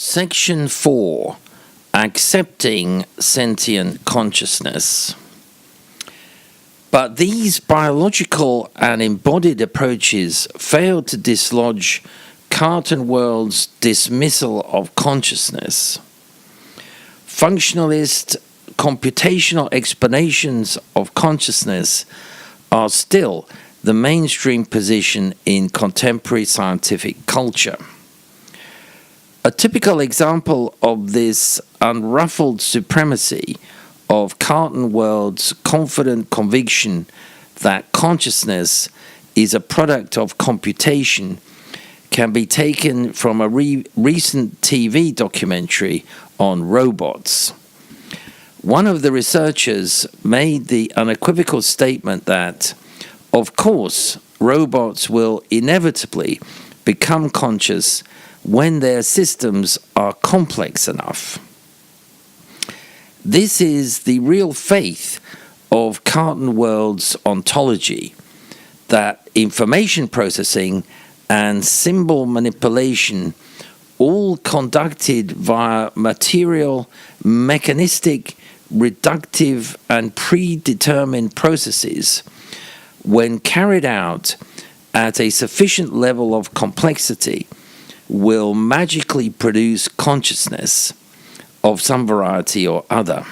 Section 4. Accepting sentient consciousness. But these biological and embodied approaches fail to dislodge Cartan World's dismissal of consciousness. Functionalist computational explanations of consciousness are still the mainstream position in contemporary scientific culture. A typical example of this unruffled supremacy of Cartan World's confident conviction that consciousness is a product of computation can be taken from a recent TV documentary on robots. One of the researchers made the unequivocal statement that, of course, robots will inevitably become conscious when their systems are complex enough. This is the real faith of Cartan World's ontology, that information processing and symbol manipulation, all conducted via material, mechanistic, reductive, and predetermined processes, when carried out at a sufficient level of complexity, will magically produce consciousness of some variety or other.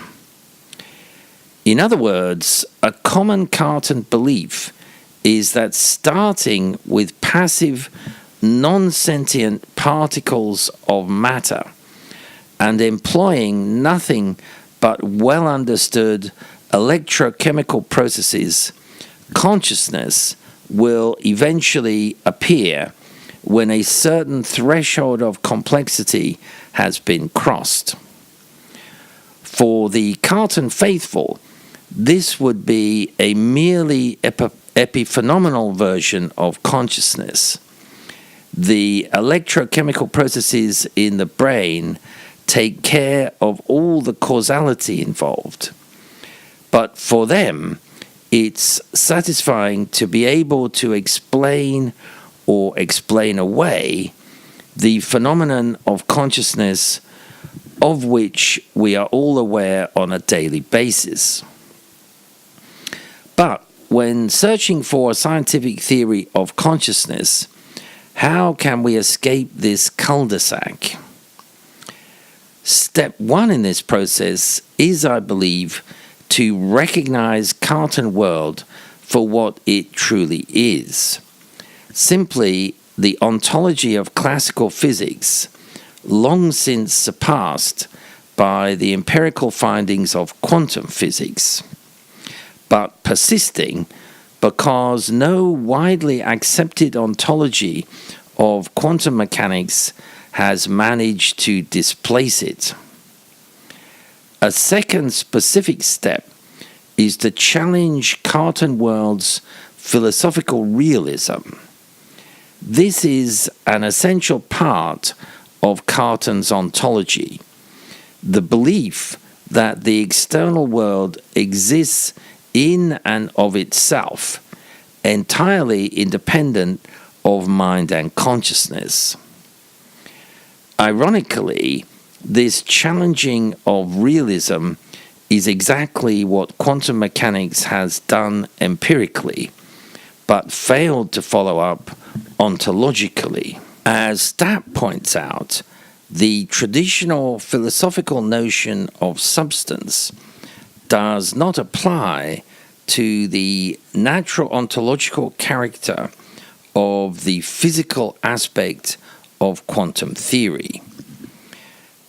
In other words, a common Cartan belief is that starting with passive, non-sentient particles of matter and employing nothing but well-understood electrochemical processes, consciousness will eventually appear when a certain threshold of complexity has been crossed. For the Cartan faithful, this would be a merely epiphenomenal version of consciousness. The electrochemical processes in the brain take care of all the causality involved. But for them, it's satisfying to be able to explain or explain away the phenomenon of consciousness of which we are all aware on a daily basis. But when searching for a scientific theory of consciousness, how can we escape this cul-de-sac? Step one in this process is, I believe, to recognize Cartan World for what it truly is. Simply the ontology of classical physics, long since surpassed by the empirical findings of quantum physics, but persisting because no widely accepted ontology of quantum mechanics has managed to displace it. A second specific step is to challenge Cartan World's philosophical realism. This is an essential part of Cartan's ontology, the belief that the external world exists in and of itself, entirely independent of mind and consciousness. Ironically, this challenging of realism is exactly what quantum mechanics has done empirically, but failed to follow up ontologically. As Stapp points out, the traditional philosophical notion of substance does not apply to the natural ontological character of the physical aspect of quantum theory.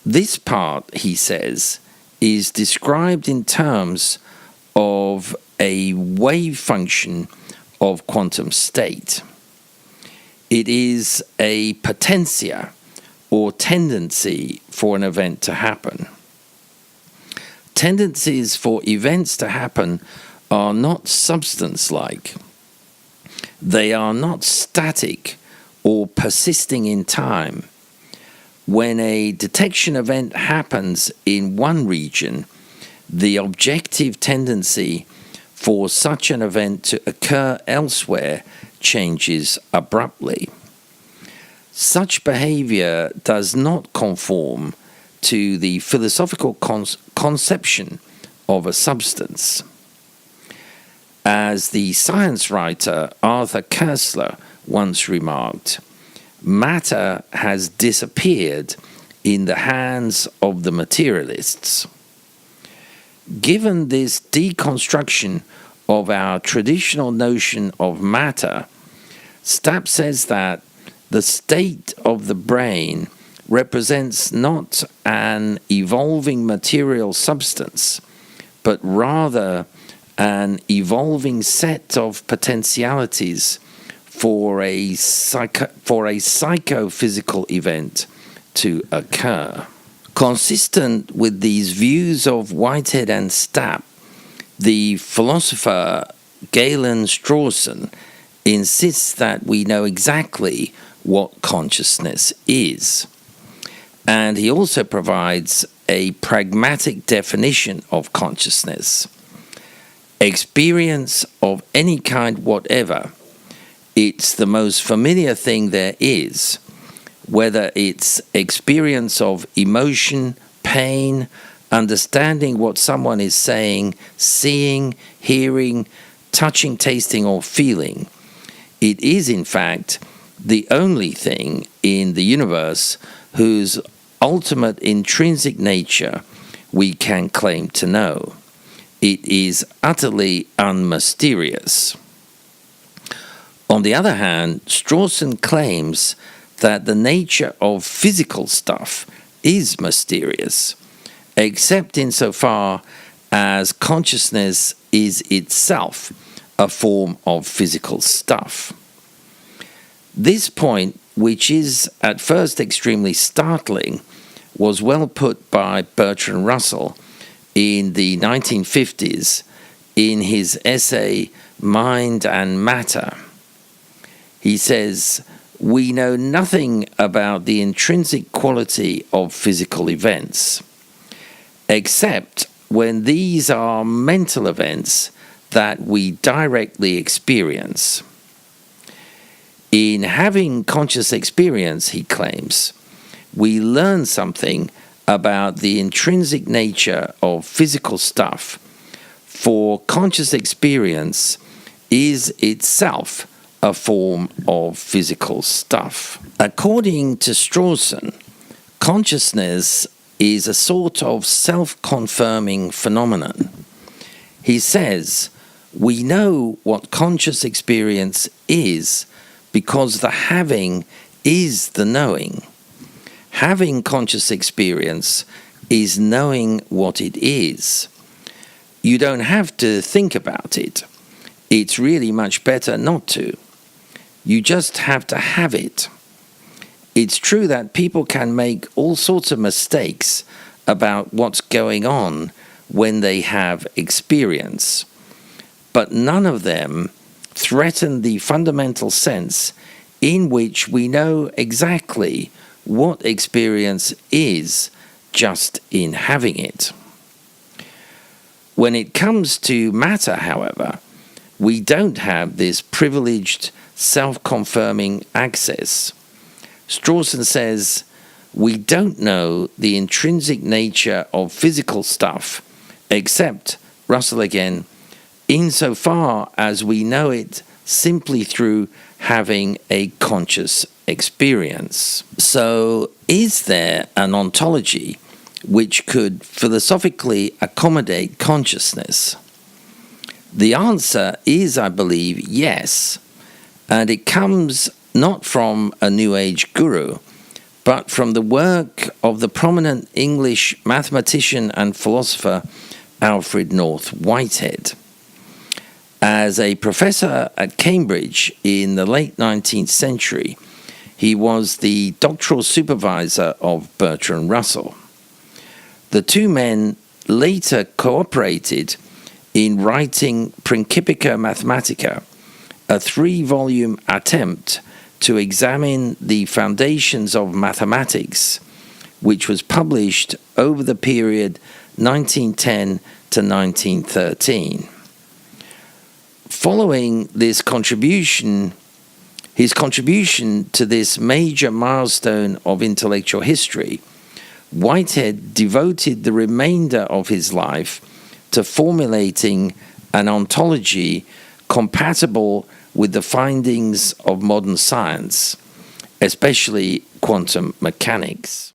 This part, he says, is described in terms of a wave function of quantum state. It is a potentia, or tendency for an event to happen. Tendencies for events to happen are not substance-like. They are not static or persisting in time. When a detection event happens in one region, the objective tendency for such an event to occur elsewhere changes abruptly. Such behavior does not conform to the philosophical conception of a substance. As the science writer Arthur Koestler once remarked, matter has disappeared in the hands of the materialists. Given this deconstruction of our traditional notion of matter, Stapp says that the state of the brain represents not an evolving material substance, but rather an evolving set of potentialities for a psychophysical event to occur. Consistent with these views of Whitehead and Stapp, the philosopher Galen Strawson insists that we know exactly what consciousness is. And he also provides a pragmatic definition of consciousness. Experience of any kind whatever. It's the most familiar thing there is, whether it's experience of emotion, pain, understanding what someone is saying, seeing, hearing, touching, tasting, or feeling. It is, in fact, the only thing in the universe whose ultimate intrinsic nature we can claim to know. It is utterly unmysterious. On the other hand, Strawson claims that the nature of physical stuff is mysterious, except insofar as consciousness is itself a form of physical stuff. This point, which is at first extremely startling, was well put by Bertrand Russell in the 1950s in his essay Mind and Matter. He says, "We know nothing about the intrinsic quality of physical events, except when these are mental events that we directly experience. In having conscious experience," he claims, "we learn something about the intrinsic nature of physical stuff, for conscious experience is itself a form of physical stuff." According to Strawson, consciousness is a sort of self-confirming phenomenon. He says, "We know what conscious experience is because the having is the knowing. Having conscious experience is knowing what it is. You don't have to think about it. It's really much better not to. You just have to have it." It's true that people can make all sorts of mistakes about what's going on when they have experience, but none of them threaten the fundamental sense in which we know exactly what experience is just in having it. When it comes to matter, however, we don't have this privileged self-confirming access. Strawson says, "We don't know the intrinsic nature of physical stuff, except," Russell again, "insofar as we know it simply through having a conscious experience." So, is there an ontology which could philosophically accommodate consciousness? The answer is, I believe, yes, and it comes not from a New Age guru, but from the work of the prominent English mathematician and philosopher Alfred North Whitehead. As a professor at Cambridge in the late 19th century, he was the doctoral supervisor of Bertrand Russell. The two men later cooperated in writing Principia Mathematica, a 3-volume attempt to examine the foundations of mathematics, which was published over the period 1910 to 1913. Following this contribution, His contribution to this major milestone of intellectual history, Whitehead devoted the remainder of his life to formulating an ontology compatible with the findings of modern science, especially quantum mechanics.